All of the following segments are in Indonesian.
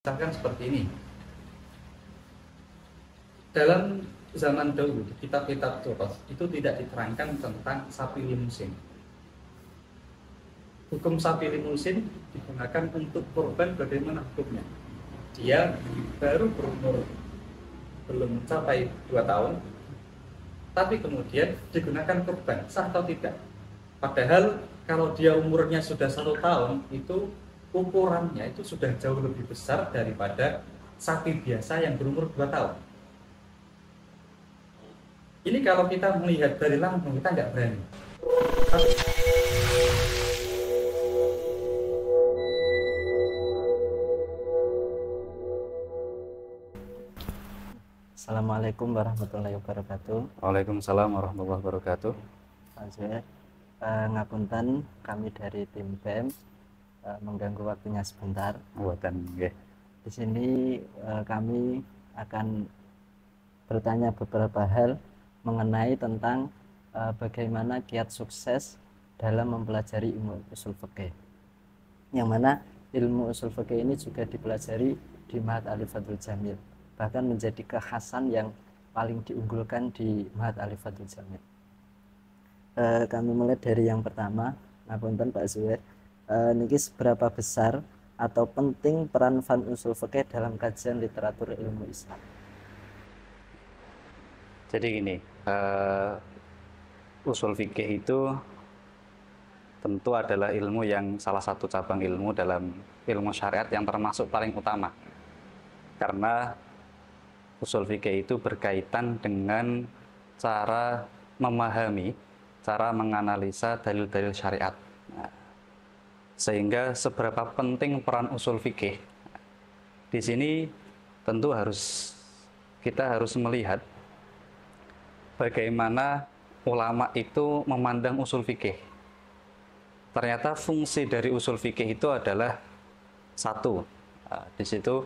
Misalkan seperti ini, dalam zaman dahulu di kitab-kitab Taurat itu tidak diterangkan tentang sapi limusin. Hukum sapi limusin digunakan untuk korban, bagaimana hukumnya? Dia baru berumur belum mencapai 2 tahun, tapi kemudian digunakan korban, sah atau tidak? Padahal kalau dia umurnya sudah 1 tahun, itu ukurannya itu sudah jauh lebih besar daripada sapi biasa yang berumur 2 tahun. Ini kalau kita melihat dari langsung kita nggak berani. Tapi Assalamualaikum warahmatullahi wabarakatuh. Waalaikumsalam warahmatullahi wabarakatuh. Ngapunten kami dari tim BEM mengganggu waktunya sebentar. Buatan nggih. Di sini kami akan bertanya beberapa hal mengenai tentang bagaimana kiat sukses dalam mempelajari ilmu usul fikih. Yang mana ilmu usul fikih ini juga dipelajari di Ma'had Alifatul Jamil. Bahkan menjadi kekhasan yang paling diunggulkan di Ma'had Alifatul Jamil. Kami mulai dari yang pertama. Ngapunten Pak Zuhair, niki seberapa besar atau penting peran fan usul fikih dalam kajian literatur ilmu Islam? Jadi gini, usul fikih itu tentu adalah ilmu yang salah satu cabang ilmu dalam ilmu syariat yang termasuk paling utama. Karena usul fikih itu berkaitan dengan cara memahami, cara menganalisa dalil-dalil syariat. Nah, sehingga seberapa penting peran usul fikih, di sini tentu kita harus melihat bagaimana ulama itu memandang usul fikih. Ternyata fungsi dari usul fikih itu adalah satu, di situ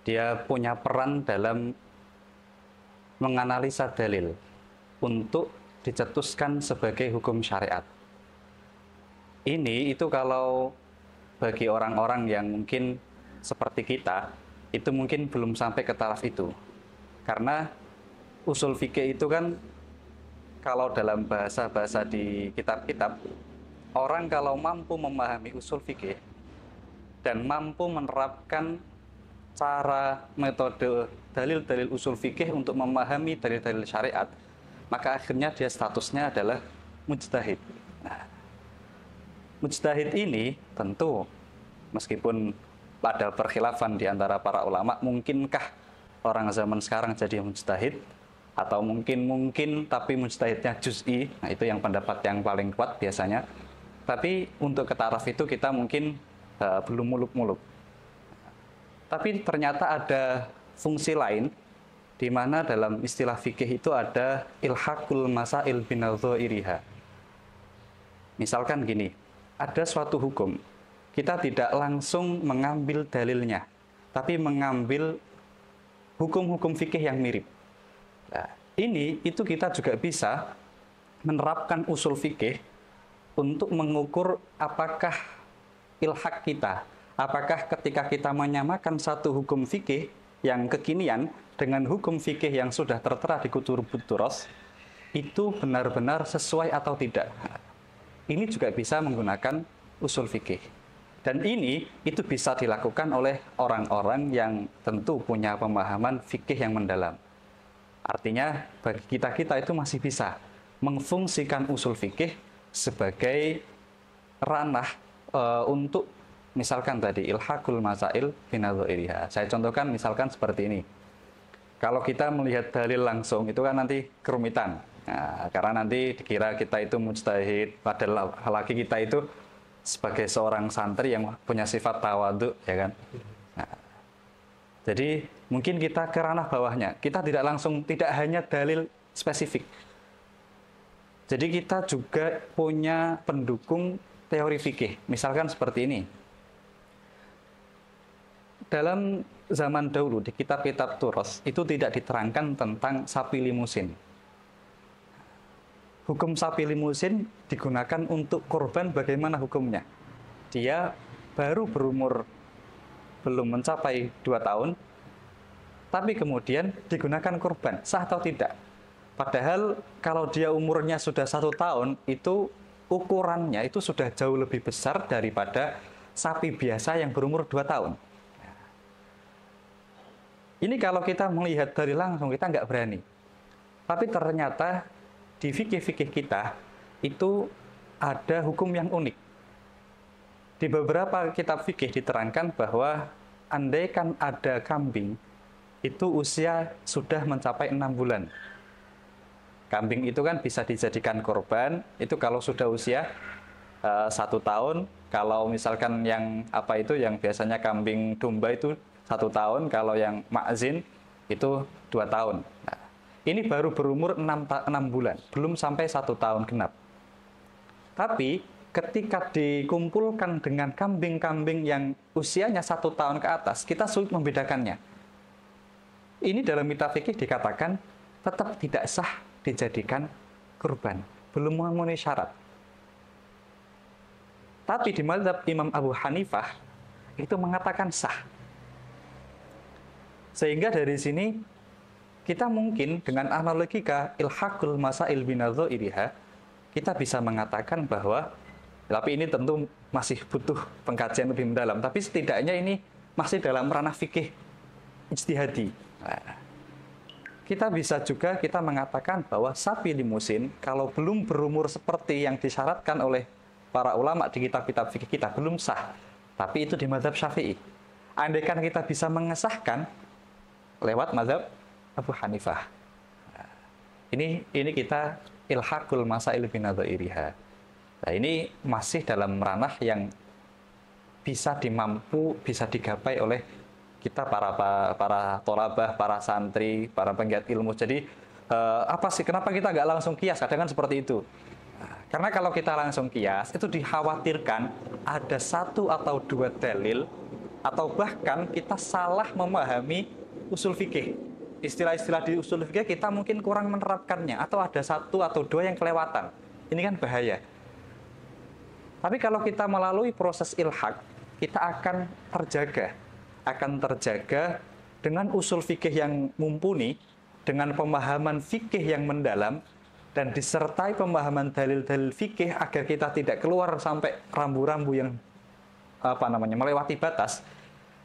dia punya peran dalam menganalisa dalil untuk dicetuskan sebagai hukum syariat. Ini itu kalau bagi orang-orang yang mungkin seperti kita, itu mungkin belum sampai ke taraf itu. Karena usul fikih itu kan kalau dalam bahasa-bahasa di kitab-kitab, orang kalau mampu memahami usul fikih dan mampu menerapkan cara metode dalil-dalil usul fikih untuk memahami dalil-dalil syariat, maka akhirnya dia statusnya adalah mujtahid. Nah, mujtahid ini tentu meskipun ada perkhilafan di antara para ulama, mungkinkah orang zaman sekarang jadi mujtahid atau mungkin tapi mujtahidnya juz'i. Nah, itu yang pendapat yang paling kuat biasanya. Tapi untuk ke taraf itu kita mungkin belum muluk-muluk. Tapi ternyata ada fungsi lain di mana dalam istilah fikih itu ada ilhaqul masail binadzairiha. Misalkan gini, ada suatu hukum, kita tidak langsung mengambil dalilnya, tapi mengambil hukum-hukum fikih yang mirip. Nah, itu kita juga bisa menerapkan usul fikih untuk mengukur apakah ilhaq kita, apakah ketika kita menyamakan satu hukum fikih yang kekinian dengan hukum fikih yang sudah tertera di Kutubut Turas, itu benar-benar sesuai atau tidak. Ini juga bisa menggunakan usul fikih. Dan itu bisa dilakukan oleh orang-orang yang tentu punya pemahaman fikih yang mendalam. Artinya bagi kita itu masih bisa memfungsikan usul fikih sebagai ranah untuk misalkan tadi ilhaqul masail binadzairiha. Saya contohkan misalkan seperti ini. Kalau kita melihat dalil langsung itu kan nanti kerumitan. Nah, karena nanti dikira kita itu mujtahid, padahal lagi kita itu sebagai seorang santri yang punya sifat tawadhu, ya kan. Nah, jadi mungkin kita ke ranah bawahnya. Kita tidak hanya dalil spesifik. Jadi kita juga punya pendukung teori fikih. Misalkan seperti ini. Dalam zaman dahulu di kitab-kitab Turas itu tidak diterangkan tentang sapi limusin. Hukum sapi limusin digunakan untuk korban, bagaimana hukumnya? Dia baru berumur belum mencapai 2 tahun, tapi kemudian digunakan kurban, sah atau tidak? Padahal kalau dia umurnya sudah 1 tahun, itu ukurannya itu sudah jauh lebih besar daripada sapi biasa yang berumur 2 tahun. Ini kalau kita melihat dari langsung, kita nggak berani. Tapi ternyata di fikih-fikih kita, itu ada hukum yang unik. Di beberapa kitab fikih diterangkan bahwa andaikan ada kambing, itu usia sudah mencapai 6 bulan. Kambing itu kan bisa dijadikan korban, itu kalau sudah usia 1 tahun. Kalau misalkan yang yang biasanya kambing domba itu 1 tahun, kalau yang ma'zin itu 2 tahun. Nah, ini baru berumur 6 bulan, belum sampai 1 tahun genap. Tapi ketika dikumpulkan dengan kambing-kambing yang usianya 1 tahun ke atas, kita sulit membedakannya. Ini dalam kitab fikih dikatakan tetap tidak sah dijadikan kurban, belum memenuhi syarat. Tapi di mazhab Imam Abu Hanifah itu mengatakan sah. Sehingga dari sini kita mungkin dengan analogika ilhaqul masail binadzairiha, kita bisa mengatakan bahwa, tapi ini tentu masih butuh pengkajian lebih mendalam, tapi setidaknya ini masih dalam ranah fikih ijtihadi. Nah, kita bisa juga mengatakan bahwa sapi limusin kalau belum berumur seperti yang disyaratkan oleh para ulama di kitab-kitab fikih kita belum sah. Tapi itu di mazhab Syafi'i. Andaikan kita bisa mengesahkan lewat mazhab Abu Hanifah. Nah, ini kita ilhaqul masail binadzairiha. Nah, ini masih dalam ranah yang bisa digapai oleh kita para tholabah, para santri, para penggiat ilmu. Jadi kenapa kita nggak langsung kias? Kadang kan seperti itu. Karena kalau kita langsung kias, itu dikhawatirkan ada 1 atau 2 dalil, atau bahkan kita salah memahami usul fikih. Istilah-istilah di usul fikih kita mungkin kurang menerapkannya, atau ada 1 atau 2 yang kelewatan. Ini kan bahaya. Tapi kalau kita melalui proses ilhaq, kita akan terjaga dengan usul fikih yang mumpuni, dengan pemahaman fikih yang mendalam, dan disertai pemahaman dalil-dalil fikih agar kita tidak keluar sampai rambu-rambu yang melewati batas,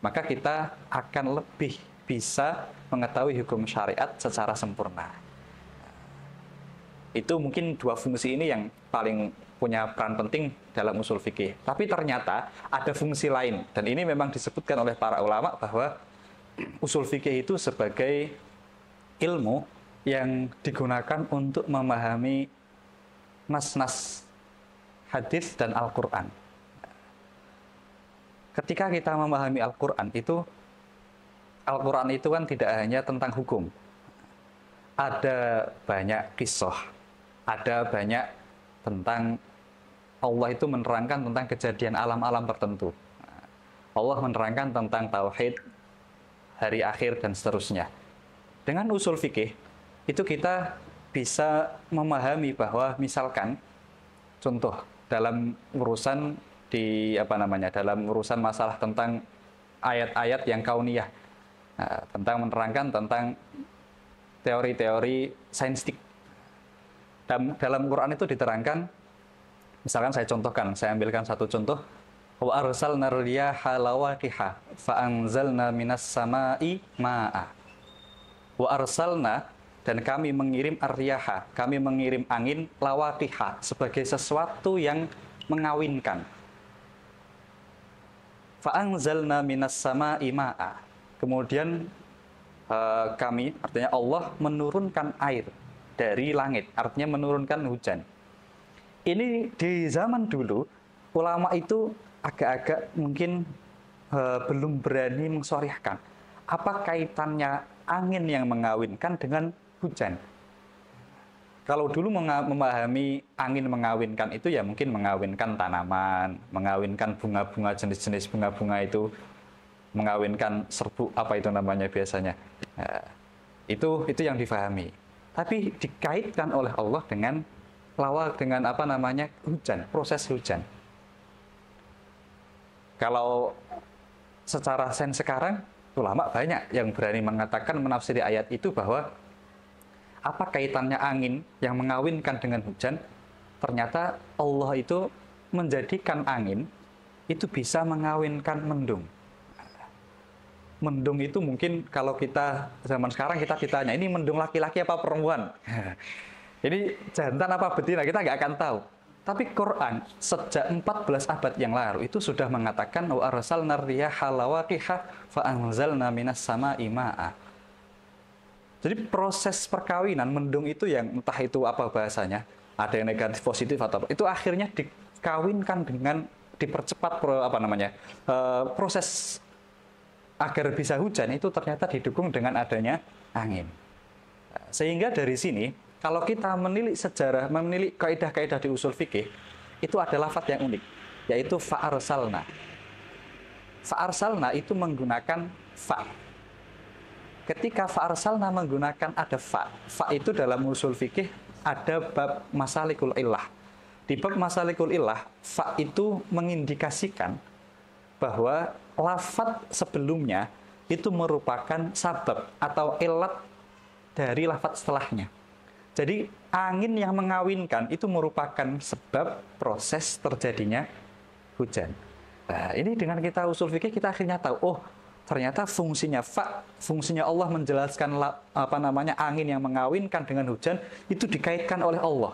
maka kita akan lebih bisa mengetahui hukum syariat secara sempurna. Itu mungkin 2 fungsi ini yang paling punya peran penting dalam usul fikih. Tapi ternyata ada fungsi lain, dan ini memang disebutkan oleh para ulama bahwa usul fikih itu sebagai ilmu yang digunakan untuk memahami nas-nas hadis dan Al-Quran. Ketika kita memahami Al-Quran itu kan tidak hanya tentang hukum. Ada banyak kisah, ada banyak tentang Allah itu menerangkan tentang kejadian alam-alam tertentu. Allah menerangkan tentang tauhid, hari akhir, dan seterusnya. Dengan usul fikih, itu kita bisa memahami bahwa misalkan, contoh, dalam urusan dalam urusan masalah tentang ayat-ayat yang kauniyah, tentang menerangkan tentang teori-teori sainstik. Dalam Quran itu diterangkan, misalkan saya ambilkan 1 contoh, wa arsalna riyaha lawaqiha fa anzalna minas sama'i ma'a. Wa arsalna, dan kami mengirim ar-riyaha, kami mengirim angin, lawaqiha, sebagai sesuatu yang mengawinkan. Fa anzalna minas sama'i ma'a. Kemudian kami, artinya Allah menurunkan air dari langit, artinya menurunkan hujan. Ini di zaman dulu, ulama itu agak-agak mungkin belum berani mengshariahkan apa kaitannya angin yang mengawinkan dengan hujan. Kalau dulu memahami angin mengawinkan itu ya mungkin mengawinkan tanaman, mengawinkan bunga-bunga, jenis-jenis bunga-bunga itu, mengawinkan serbuk biasanya. Nah, itu yang difahami. Tapi dikaitkan oleh Allah dengan hujan, proses hujan. Kalau secara sains sekarang, ulama banyak yang berani mengatakan menafsiri ayat itu bahwa apa kaitannya angin yang mengawinkan dengan hujan? Ternyata Allah itu menjadikan angin itu bisa mengawinkan mendung. Mendung itu mungkin kalau kita zaman sekarang kita ditanya, ini mendung laki-laki apa perempuan? Ini jantan apa betina? Kita nggak akan tahu. Tapi Quran sejak 14 abad yang lalu itu sudah mengatakan wa arsalna riyaha lawaqiha fa anzalna minas sama'i ma'a. Jadi proses perkawinan mendung itu yang entah itu apa bahasanya, ada yang negatif positif atau apa, itu akhirnya dikawinkan dengan dipercepat proses agar bisa hujan itu ternyata didukung dengan adanya angin. Sehingga dari sini kalau kita menilik sejarah, menilik kaidah-kaidah di usul fikih, itu ada lafaz yang unik, yaitu fa'arsalna. Fa'arsalna itu menggunakan fa. Ketika fa'arsalna menggunakan ada fa. Fa itu dalam usul fikih ada bab masalikul illah. Di bab masalikul illah, fa itu mengindikasikan bahwa lafaz sebelumnya itu merupakan sabab atau ilat dari lafaz setelahnya. Jadi angin yang mengawinkan itu merupakan sebab proses terjadinya hujan. Nah, ini dengan kita usul fikih kita akhirnya tahu, oh ternyata fungsinya fa, fungsinya Allah menjelaskan angin yang mengawinkan dengan hujan itu dikaitkan oleh Allah.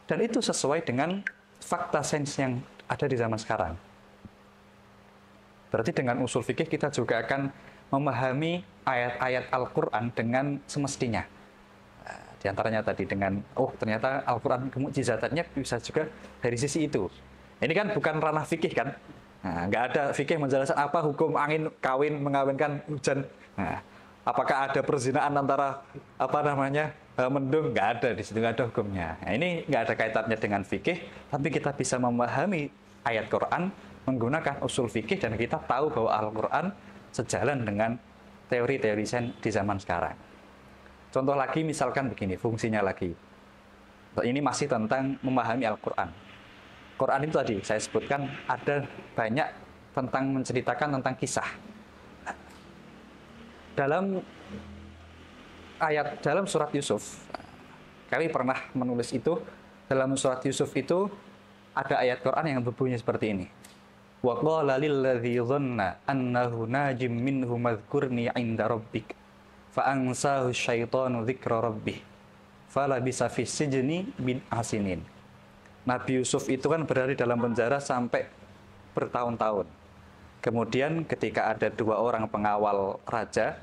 Dan itu sesuai dengan fakta sains yang ada di zaman sekarang. Berarti dengan usul fikih kita juga akan memahami ayat-ayat Al-Qur'an dengan semestinya. Di antaranya tadi dengan, oh ternyata Al-Quran mukjizatannya bisa juga dari sisi itu. Ini kan bukan ranah fikih kan? Nah, nggak ada fikih menjelaskan apa hukum angin kawin mengawinkan hujan. Nah, apakah ada perzinaan antara mendung? Nggak ada, di situ nggak ada hukumnya. Nah, ini nggak ada kaitannya dengan fikih, tapi kita bisa memahami ayat Quran menggunakan usul fikih dan kita tahu bahwa Al-Quran sejalan dengan teori-teori sains di zaman sekarang. Contoh lagi misalkan begini, fungsinya lagi. Ini masih tentang memahami Al-Quran. Quran itu tadi saya sebutkan ada banyak tentang menceritakan tentang kisah. Dalam surat Yusuf, kami pernah menulis itu, dalam surat Yusuf itu ada ayat Quran yang berbunyi seperti ini. Wa qala lilladzi dhanna annahu najim minhu madhkurni 'inda rabbik fa'ansahu syaitanu dzikra rabbih falabisa fis sijni bin asinin. Nabi Yusuf itu kan berada dalam penjara sampai bertahun-tahun. Kemudian ketika ada dua orang pengawal raja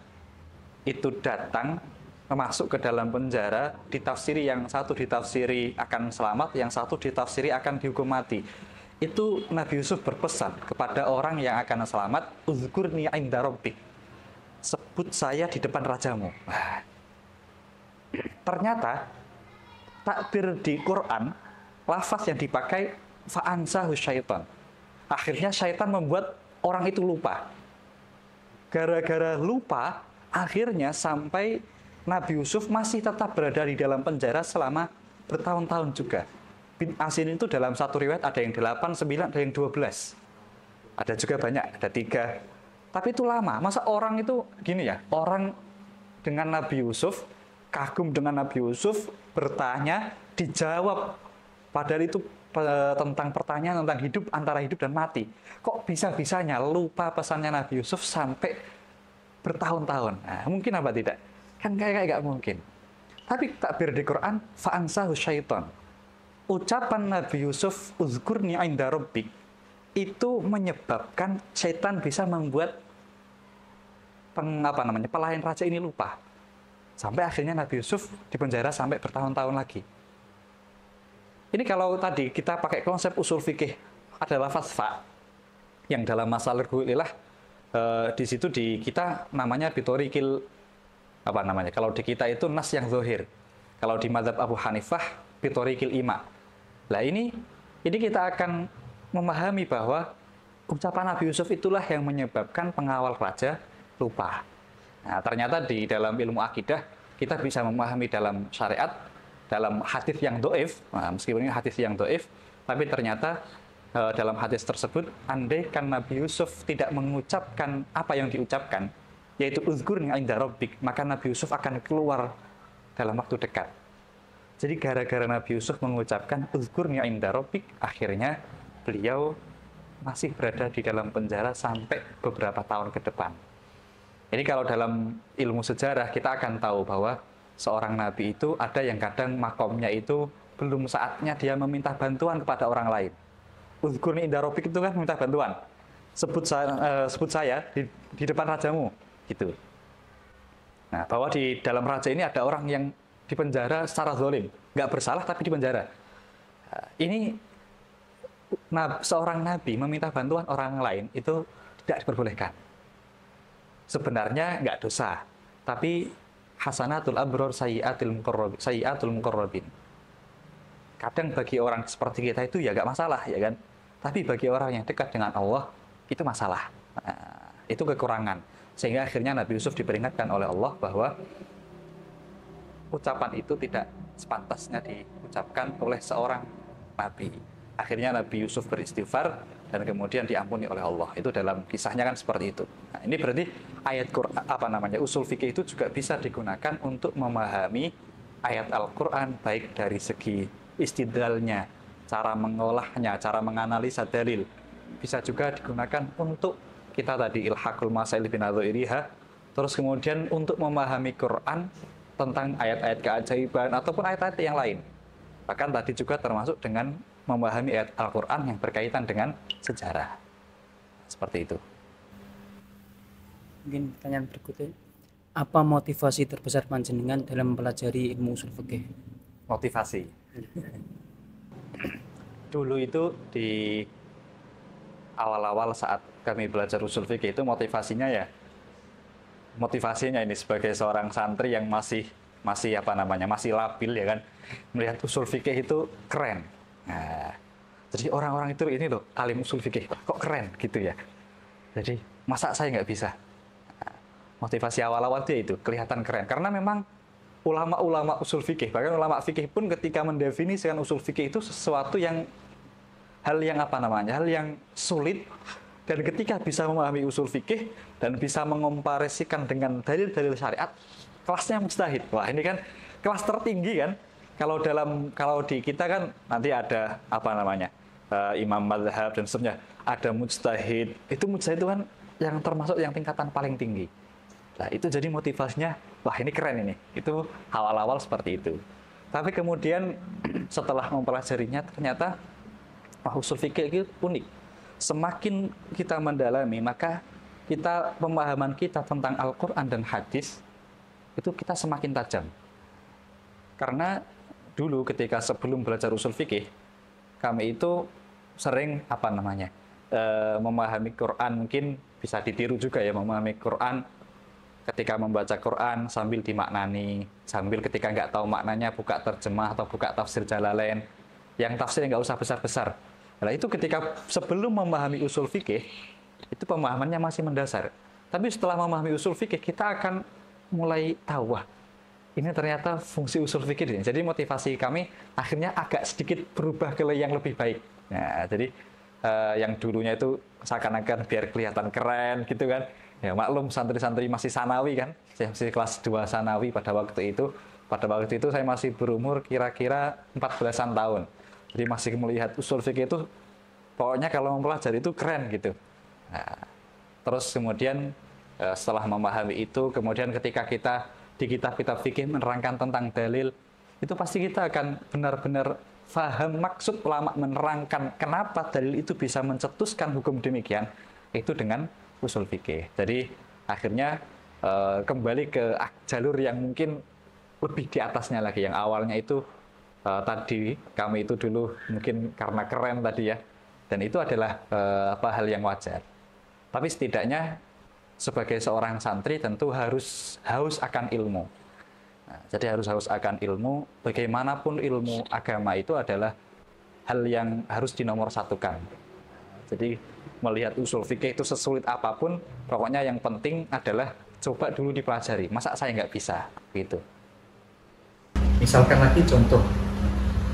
itu datang masuk ke dalam penjara, ditafsiri yang satu ditafsiri akan selamat, yang satu ditafsiri akan dihukum mati. Itu Nabi Yusuf berpesan kepada orang yang akan selamat, uzkurni 'inda rabbik, sebut saya di depan rajamu. Ternyata takbir di Quran, lafaz yang dipakai fa'ansahu syaitan. Akhirnya syaitan membuat orang itu lupa. Gara-gara lupa, akhirnya sampai Nabi Yusuf masih tetap berada di dalam penjara selama bertahun-tahun juga. Bin Asin itu dalam satu riwayat ada yang 8, 9, ada yang 12. Ada juga banyak, ada 3. Tapi itu lama. Masa orang itu gini ya, orang dengan Nabi Yusuf, kagum dengan Nabi Yusuf, bertanya, dijawab. Padahal itu tentang pertanyaan tentang hidup, antara hidup dan mati. Kok bisa-bisanya lupa pesannya Nabi Yusuf sampai bertahun-tahun? Nah, mungkin apa tidak? Kan kayak nggak mungkin. Tapi takbir di Quran, fa'ansahu syaitan. Ucapan Nabi Yusuf, uzkurni 'inda rabbik, itu menyebabkan syaitan bisa membuat pelayan raja ini lupa. Sampai akhirnya Nabi Yusuf dipenjara sampai bertahun-tahun lagi. Ini kalau tadi kita pakai konsep usul fikih ada lafaz fa yang dalam masalah ilah di situ di kita namanya bitorikil kalau di kita itu nas yang zahir. Kalau di mazhab Abu Hanifah bitorikil ima. Lah ini kita akan memahami bahwa ucapan Nabi Yusuf itulah yang menyebabkan pengawal raja lupa. Nah, ternyata di dalam ilmu akidah kita bisa memahami dalam syariat, dalam hadis yang dhaif, meskipun ini hadis yang dhaif, tapi ternyata dalam hadis tersebut, andai kan Nabi Yusuf tidak mengucapkan apa yang diucapkan, yaitu uzkurni inda rabbik, maka Nabi Yusuf akan keluar dalam waktu dekat. Jadi gara-gara Nabi Yusuf mengucapkan uzkurni inda rabbik, akhirnya beliau masih berada di dalam penjara sampai beberapa tahun ke depan. Ini kalau dalam ilmu sejarah kita akan tahu bahwa seorang nabi itu ada yang kadang makomnya itu belum saatnya dia meminta bantuan kepada orang lain. Uzkurni inda rabbik itu kan minta bantuan. Sebut saya di depan rajamu, gitu. Nah, bahwa di dalam raja ini ada orang yang dipenjara secara zalim, nggak bersalah tapi dipenjara. Ini seorang nabi meminta bantuan orang lain itu tidak diperbolehkan. Sebenarnya nggak dosa, tapi hasanatul abror sayyiatul muqarrabin. Kadang bagi orang seperti kita itu ya nggak masalah, ya kan? Tapi bagi orang yang dekat dengan Allah, itu masalah. Nah, itu kekurangan. Sehingga akhirnya Nabi Yusuf diperingatkan oleh Allah bahwa ucapan itu tidak sepantasnya diucapkan oleh seorang Nabi. Akhirnya Nabi Yusuf beristighfar dan kemudian diampuni oleh Allah. Itu dalam kisahnya kan seperti itu. Nah, ini berarti ayat Quran, usul fikih itu juga bisa digunakan untuk memahami ayat Al-Quran, baik dari segi istidlalnya, cara mengolahnya, cara menganalisa dalil. Bisa juga digunakan untuk kita tadi ilhaqul masail binadzairiha, terus kemudian untuk memahami Quran tentang ayat-ayat keajaiban ataupun ayat-ayat yang lain. Bahkan tadi juga termasuk dengan memahami ayat Al-Quran yang berkaitan dengan sejarah. Seperti itu. Mungkin pertanyaan berikutnya, apa motivasi terbesar panjenengan dalam mempelajari ilmu usul fikih? Motivasi. Dulu itu di awal-awal saat kami belajar usul fikih itu motivasinya ini sebagai seorang santri yang masih labil, ya kan, melihat usul fikih itu keren. Nah, jadi orang-orang itu ini loh alim usul fikih kok keren gitu ya. Jadi masa saya nggak bisa? Nah, motivasi awal-awal dia itu kelihatan keren karena memang ulama-ulama usul fikih, bahkan ulama fikih pun ketika mendefinisikan usul fikih itu sesuatu yang hal yang sulit, dan ketika bisa memahami usul fikih dan bisa menkomparasikan dengan dalil-dalil syariat, kelasnya mujtahid. Wah, ini kan kelas tertinggi kan. Kalau di kita kan nanti ada imam mazhab dan seterusnya, ada mujtahid. Itu mujtahid itu kan yang termasuk yang tingkatan paling tinggi. Nah, itu jadi motivasinya, wah ini keren ini. Itu awal-awal seperti itu. Tapi kemudian setelah mempelajarinya ternyata usul fikih itu unik. Semakin kita mendalami, maka pemahaman kita tentang Al-Quran dan hadis itu kita semakin tajam. Karena dulu ketika sebelum belajar usul fikih, kami itu sering memahami Quran, mungkin bisa ditiru juga ya, memahami Quran ketika membaca Quran sambil dimaknani, sambil ketika nggak tahu maknanya buka terjemah atau buka tafsir Jalalain, yang tafsirnya nggak usah besar-besar. Nah, itu ketika sebelum memahami usul fikih, itu pemahamannya masih mendasar. Tapi setelah memahami usul fikih, kita akan mulai tahu, wah, ini ternyata fungsi usul fikih ini. Jadi motivasi kami akhirnya agak sedikit berubah ke yang lebih baik. Nah, jadi yang dulunya itu seakan-akan biar kelihatan keren gitu kan. Ya maklum santri-santri masih sanawi kan. Saya masih kelas 2 sanawi pada waktu itu. Pada waktu itu saya masih berumur kira-kira 14-an tahun. Jadi masih melihat usul fikih itu pokoknya kalau mempelajari itu keren gitu. Nah, terus kemudian setelah memahami itu, kemudian ketika kita di kitab-kitab fikih menerangkan tentang dalil, itu pasti kita akan benar-benar paham maksud ulama menerangkan kenapa dalil itu bisa mencetuskan hukum demikian, itu dengan usul fikih. Jadi akhirnya kembali ke jalur yang mungkin lebih di atasnya lagi, yang awalnya itu tadi kami itu dulu mungkin karena keren tadi ya, dan itu adalah hal yang wajar. Tapi setidaknya sebagai seorang santri tentu harus haus akan ilmu. Nah, jadi harus haus akan ilmu. Bagaimanapun ilmu agama itu adalah hal yang harus dinomorsatukan. Jadi melihat usul fikih itu sesulit apapun, pokoknya yang penting adalah coba dulu dipelajari. Masa saya nggak bisa gitu. Misalkan lagi contoh,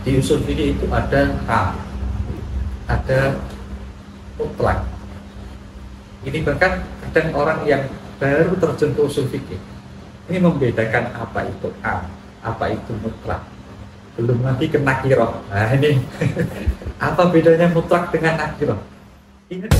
di usul fikih itu ada A. ada mutlak. Ini bahkan kadang orang yang baru terjun ke usul fikih ini membedakan apa itu am, apa itu mutlak. Belum lagi ke nakiroh. Nah ini apa bedanya mutlak dengan nakiroh? Ingat.